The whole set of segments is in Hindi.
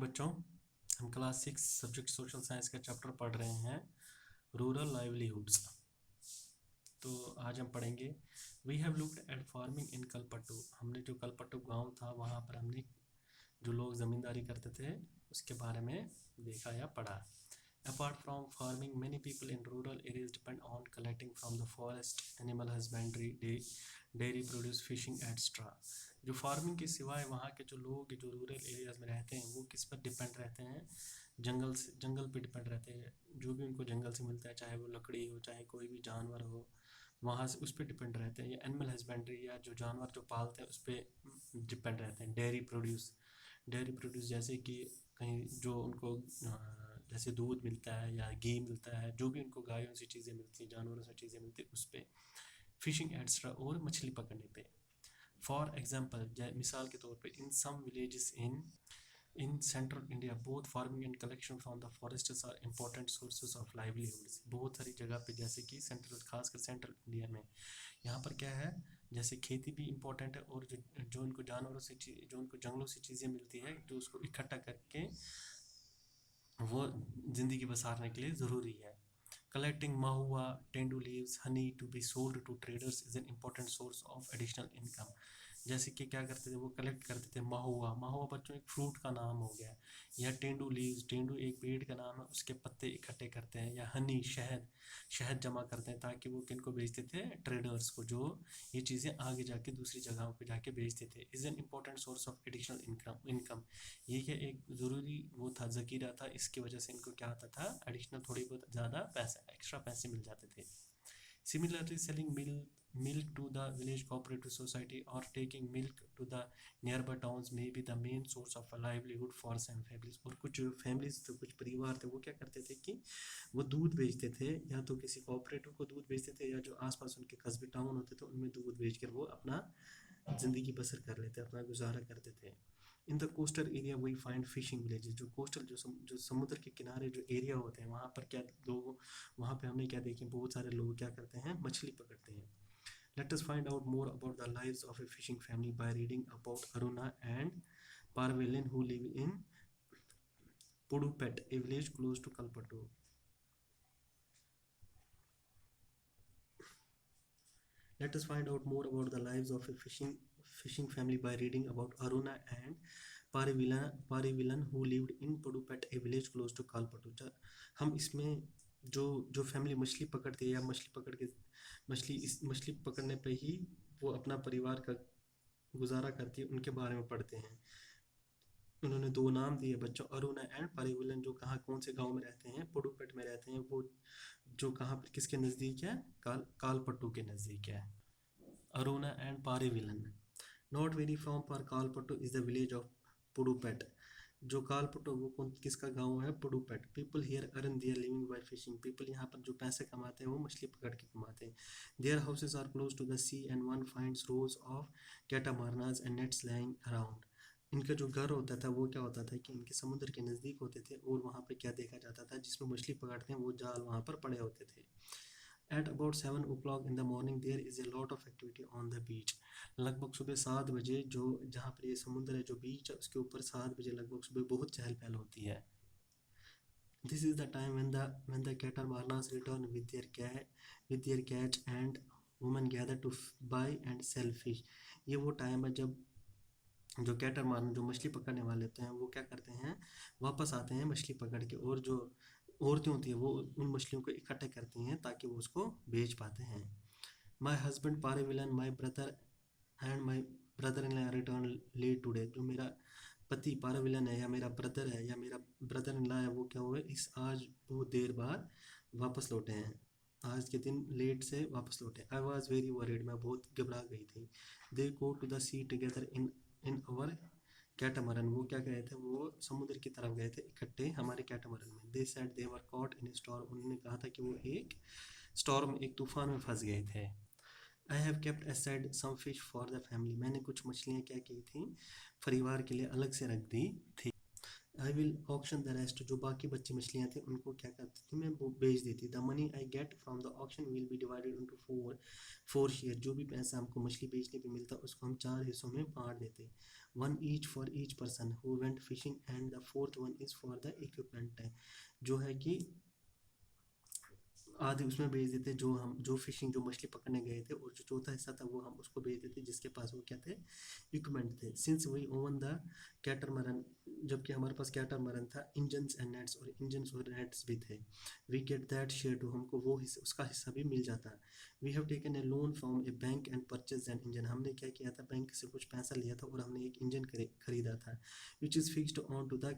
बच्चों, हम क्लास 6 सब्जेक्ट सोशल साइंस का चैप्टर पढ़ रहे हैं रूरल लाइवलीहुड्स। तो आज हम पढ़ेंगे we have looked at farming in Kalpattu. हमने जो कलपट्टू गांव था वहाँ पर हमने जो लोग ज़मींदारी करते थे उसके बारे में देखा या पढ़ा। Apart from farming, many people in rural areas depend on collecting from the forest, animal husbandry, dairy produce, fishing, etc. जो फार्मिंग के सिवाय वहाँ के जो लोग जो रूरल एरियाज में रहते हैं वो किस पर डिपेंड रहते हैं? जंगल पे डिपेंड रहते हैं। जो भी उनको जंगल से मिलता है, चाहे वो लकड़ी हो, चाहे कोई भी जानवर हो, वहाँ से उस पर डिपेंड रहते हैं। या एनिमल हस्बेंड्री या जो जानवर जो पालते हैं उस पर डिपेंड रहते हैं। डेयरी प्रोड्यूस जैसे कि कहीं जो उनको जैसे दूध मिलता है या घी मिलता है, जो भी उनको गायों से चीज़ें मिलती हैं, जानवरों से चीज़ें मिलती हैं, उस पर फिशिंग एक्स्ट्रा और मछली पकड़ने पे। फॉर एग्जाम्पल, मिसाल के तौर पे in some villages in central India both farming and collection from the forests are important sources of livelihoods. बहुत सारी जगह पे जैसे कि खासकर सेंट्रल इंडिया में यहाँ पर क्या है, जैसे खेती भी इम्पोर्टेंट है और जो उनको जानवरों से जो उनको जंगलों से चीज़ें मिलती है जो उसको इकट्ठा करके वो ज़िंदगी बसाने के लिए ज़रूरी है। Collecting mahua tendu leaves honey to be sold to traders is an important source of additional income. जैसे कि क्या करते थे, वो कलेक्ट करते थे महुआ बच्चों एक फ्रूट का नाम हो गया, या टेंडू लीव्स, टेंडू एक पेड़ का नाम है, उसके पत्ते इकट्ठे करते हैं। या हनी शहद जमा करते हैं ताकि वो किनको बेचते थे, ट्रेडर्स को, जो ये चीज़ें आगे जाके दूसरी जगहों पे जाके बेचते थे। Is an important source of additional income. ये क्या एक ज़रूरी वो था, ज़खीरा था, इसकी वजह से इनको क्या आता था, एडिशनल थोड़ी बहुत ज़्यादा पैसे, एक्स्ट्रा पैसे मिल जाते थे। Similarly, selling milk to the village cooperative society or taking milk to the nearby towns may be the main source of a livelihood for some families। और कुछ फैमिलीज थे, कुछ परिवार थे, वो क्या करते थे कि वो दूध बेचते थे, या तो किसी कोऑपरेटिव को दूध बेचते थे, या जो आसपास उनके कस्बे टाउन होते थे उनमें दूध बेचकर वो अपना ज़िंदगी बसर कर लेते, अपना गुजारा करते थे। In the coastal area we find fishing villages. जो कोस्टल जो समुद्र के किनारे जो एरिया होते हैं वहाँ पर क्या लोग, वहाँ पे हमने क्या देखें, बहुत सारे लोग क्या करते हैं, मछली पकड़ते हैं। Let us find out more about the lives of a fishing family by reading about Aruna and Parvelan who live in Pudupet, a village close to Kalpattu. Let us find out more about the lives of a fishing family by reading about Aruna and Parivilan who lived in Pudupat, a village close to Kalpattu। हम इसमें जो फैमिली मछली पकड़ती है या मछली पकड़ने पे ही वो अपना परिवार का गुजारा करती है, उनके बारे में पढ़ते हैं। उन्होंने दो नाम दिए बच्चों, अरुणा एंड पारिविलन, जो कौन से गांव में रहते हैं, पुडुपेट में रहते हैं। वो जो कहाँ पर किसके नज़दीक है, कालपट्टू के नज़दीक है। Aruna and Parivilan. Not very far from Kalpattu is the village of Pudupat। जो कालपट्टू वो किसका गांव है, Pudupet. People here earn their living by fishing. People यहाँ पर जो पैसे कमाते हैं वो मछली पकड़ के कमाते हैं। Their houses are close to the sea and one finds rows of catamarans and nets lying around. इनका जो घर होता था वो क्या होता था कि इनके समुद्र के नज़दीक होते थे, और वहाँ पे क्या देखा जाता था, जिसमें मछली पकड़ते हैं वो जाल वहाँ पर पड़े होते थे। At about 7 o'clock in the morning there is a lot of activity on the beach। लगभग सुबह 7 बजे जो जहाँ पर ये समुद्र है, जो बीच है उसके ऊपर 7 बजे लगभग सुबह बहुत चहल पहल होती है। This is the time when the catamarans return with their catch and women gather to buy and sell fish। ये वो टाइम है जब जो कैटरमारन जो मछली पकड़ने वाले होते हैं वो क्या करते हैं, वापस आते हैं मछली पकड़ के, और जो औरतें होती हैं वो उन मछलियों को इकट्ठे करती हैं ताकि वो उसको बेच पाते हैं। My husband Parivelan my brother and my brother in law return late today. जो मेरा पति पारिविलन है, या मेरा ब्रदर है, या मेरा ब्रदर इन लॉ है, वो क्या हुए, आज बहुत देर बाद वापस लौटे हैं, आज के दिन लेट से वापस लौटे। आई वॉज वेरी वरीड, मैं बहुत घबरा गई थी। They go to the sea together in our catamaran. वो क्या गए थे, वो समुद्र की तरफ गए थे इकट्ठे हमारे कैटामरन में। They said they were caught in storm. उन्होंने कहा था कि वो एक स्टॉर्म, एक तूफान में फंस गए थे। I have kept aside some fish for the family. मैंने कुछ मछलियाँ क्या की थी, परिवार के लिए अलग से रख दी थी। I will auction the rest. जो बाकी बच्ची मछलियाँ थी उनको क्या करती थी, मैं वो बेच देती। The money I get from the auction will be divided into four share. जो भी पैसा हमको मछली बेचने पे मिलता उसको हम 4 हिस्सों में बांट देते। One each for each person who went fishing and the fourth one is for the equipment. जो है कि आधे उसमें भेज देते जो हम जो फिशिंग जो मछली पकड़ने गए थे, और जो चौथा हिस्सा था वो हम उसको भेज देते जिसके पास वो क्या थे, इक्विपमेंट थे। Since we owned the catamaran, जबकि हमारे पास कैटरमरन था, इंजन्स एंड नेट्स, और इंजन्स और नेट्स भी थे, we get that share too, हमको वो हिस्सा उसका हिस्सा भी मिल जाता। We have taken a loan from a bank and purchase an engine, हमने क्या किया था, बैंक से कुछ पैसा लिया था और हमने एक इंजन खरीदा था, which is fixed on to the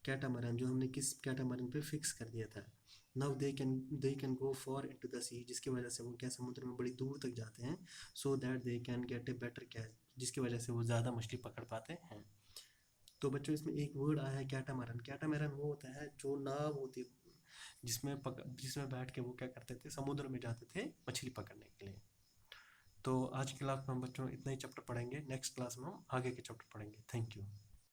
catamaran, जो हमने किस कैटामरन पे फिक्स कर दिया था। Now they can go for into the sea, जिसकी वजह से वो क्या समुद्र में बड़ी दूर तक जाते हैं, so that they can get a better catch, जिसकी वजह से वो ज़्यादा मछली पकड़ पाते हैं। तो बच्चों इसमें एक वर्ड आया है कैटामरन। कैटामरन वो होता है जो नाव होती है जिसमें बैठ के वो क्या करते थे, समुद्र में जाते थे मछली पकड़ने के लिए। तो आज की क्लास में हम बच्चों इतना ही चैप्टर पढ़ेंगे, नेक्स्ट क्लास में हम आगे के चैप्टर पढ़ेंगे। Thank you.